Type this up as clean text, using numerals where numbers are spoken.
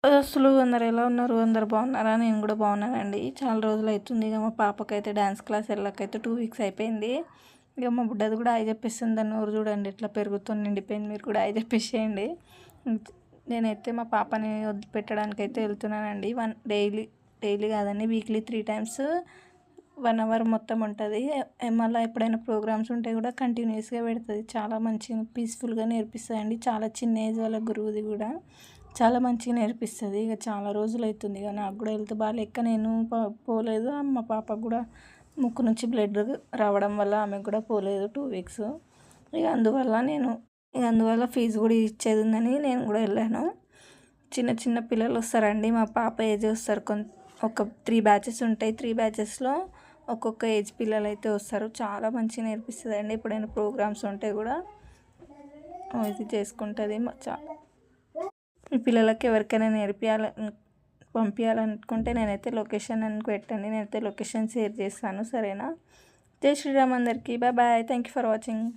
అసలు అందరు ఎలా ఉన్నారు? అందరు బాగున్నారా? నేను కూడా బాగున్నానండి. చాలా రోజులు అవుతుంది. ఇక మా పాపకైతే డాన్స్ క్లాస్ వెళ్ళకైతే 2 వీక్స్ అయిపోయింది. ఇక మా బుడ్డది కూడా హాయ్ చెప్పేస్తుంది. దాని నోరు చూడండి ఎట్లా పెరుగుతో నిండిపోయింది. మీరు కూడా హాయ్ చెప్పేసేయండి. నేనైతే మా పాపని వదిలిపెట్టడానికి అయితే వెళ్తున్నానండి. డైలీ కాదండి, వీక్లీ 3 టైమ్స్ 1 అవర్ మొత్తం ఉంటుంది. మళ్ళీ ఎప్పుడైనా ప్రోగ్రామ్స్ ఉంటే కూడా కంటిన్యూస్గా పెడుతుంది. చాలా మంచిగా పీస్ఫుల్గా నేర్పిస్తుంది అండి. చాలా చిన్న ఏజ్ వాళ్ళ గురువుది కూడా చాలా మంచిగా నేర్పిస్తుంది. ఇక చాలా రోజులు అవుతుంది. ఇక నాకు కూడా హెల్త్ బాగాలేక నేను పోలేదు. మా పాపకు కూడా ముక్కు నుంచి బ్లడ్ రావడం వల్ల ఆమెకు కూడా పోలేదు 2 వీక్స్. అందువల్ల ఫీజు కూడా ఇచ్చేది ఉందని నేను కూడా వెళ్ళాను. చిన్న చిన్న పిల్లలు వస్తారండి. మా పాప ఏజ్ వస్తారు. ఒక 3 బ్యాచెస్ ఉంటాయి. 3 బ్యాచెస్లో ఒక్కొక్క ఏజ్ పిల్లలు అయితే వస్తారు. చాలా మంచిగా నేర్పిస్తుంది అండి. ఎప్పుడైనా ప్రోగ్రామ్స్ ఉంటే కూడా ఇది చేసుకుంటుంది. ఈ పిల్లలకి ఎవరికైనా పంపించాలనుకుంటే నేనైతే లొకేషన్ అని పెట్టండి. నేనైతే లొకేషన్ షేర్ చేస్తాను, సరేనా? జై శ్రీరామ్ అందరికీ. Bye bye. Thank you for watching.